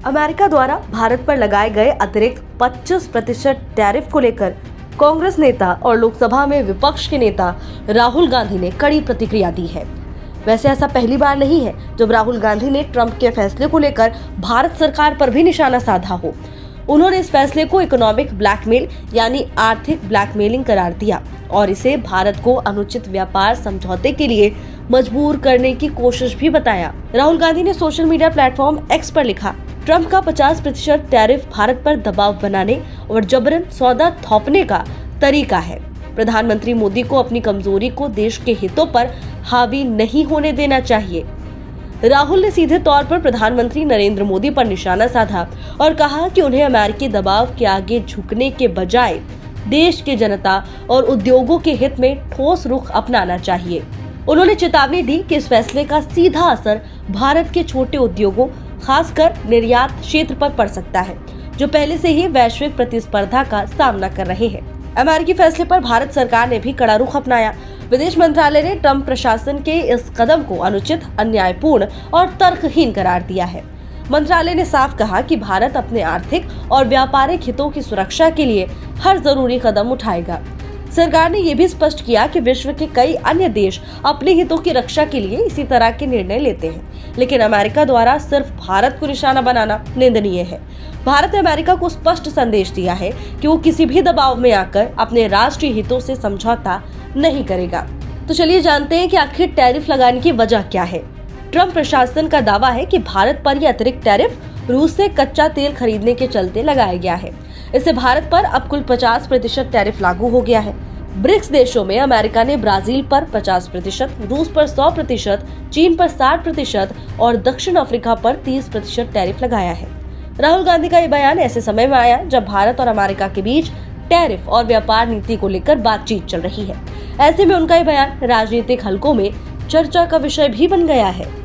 America द्वारा भारत पर लगाए गए अतिरिक्त 25% टैरिफ को लेकर कांग्रेस नेता और लोकसभा में विपक्ष के नेता राहुल गांधी ने कड़ी प्रतिक्रिया दी है। वैसे ऐसा पहली बार नहीं है जब राहुल गांधी ने ट्रंप के फैसले को लेकर भारत सरकार पर भी निशाना साधा हो। उन्होंने इस फैसले को इकोनॉमिक ब्लैकमेल यानी आर्थिक ब्लैकमेलिंग करार दिया और इसे भारत को अनुचित व्यापार समझौते के लिए मजबूर करने की कोशिश भी बताया। राहुल गांधी ने सोशल मीडिया प्लेटफॉर्म एक्स पर लिखा, ट्रंप का 50% टैरिफ भारत पर दबाव बनाने और जबरन सौदा थोपने का तरीका है। प्रधानमंत्री मोदी को अपनी कमजोरी को देश के हितों पर हावी नहीं होने देना चाहिए। राहुल ने सीधे तौर पर प्रधानमंत्री नरेंद्र मोदी पर निशाना साधा और कहा कि उन्हें अमेरिकी दबाव के आगे झुकने के बजाय देश की जनता और उद्योगों के हित में ठोस रुख अपनाना चाहिए। उन्होंने चेतावनी दी कि इस फैसले का सीधा असर भारत के छोटे उद्योगों, खासकर निर्यात क्षेत्र पर पड़ सकता है, जो पहले से ही वैश्विक प्रतिस्पर्धा का सामना कर रहे हैं। अमेरिकी फैसले पर भारत सरकार ने भी कड़ा रुख अपनाया। विदेश मंत्रालय ने ट्रंप प्रशासन के इस कदम को अनुचित, अन्यायपूर्ण और तर्कहीन करार दिया है। मंत्रालय ने साफ कहा कि भारत अपने आर्थिक और व्यापारिक हितों की सुरक्षा के लिए हर जरूरी कदम उठाएगा। सरकार ने यह भी स्पष्ट किया कि विश्व के कई अन्य देश अपने हितों की रक्षा के लिए इसी तरह के निर्णय लेते हैं, लेकिन अमेरिका द्वारा सिर्फ भारत को निशाना बनाना निंदनीय है। भारत ने अमेरिका को स्पष्ट संदेश दिया है कि वो किसी भी दबाव में आकर अपने राष्ट्रीय हितों से समझौता नहीं करेगा। तो चलिए जानते हैं कि आखिर टैरिफ लगाने की वजह क्या है। ट्रंप प्रशासन का दावा है कि भारत पर यह अतिरिक्त टैरिफ रूस से कच्चा तेल खरीदने के चलते लगाया गया है। इससे भारत पर अब कुल 50% टैरिफ लागू हो गया है। ब्रिक्स देशों में अमेरिका ने ब्राजील पर 50%, रूस पर 100%, चीन पर 60% और दक्षिण अफ्रीका पर 30% टैरिफ लगाया है। राहुल गांधी का ये बयान ऐसे समय में आया जब भारत और अमेरिका के बीच टैरिफ और व्यापार नीति को लेकर बातचीत चल रही है। ऐसे में उनका ये बयान राजनीतिक हलकों में चर्चा का विषय भी बन गया है।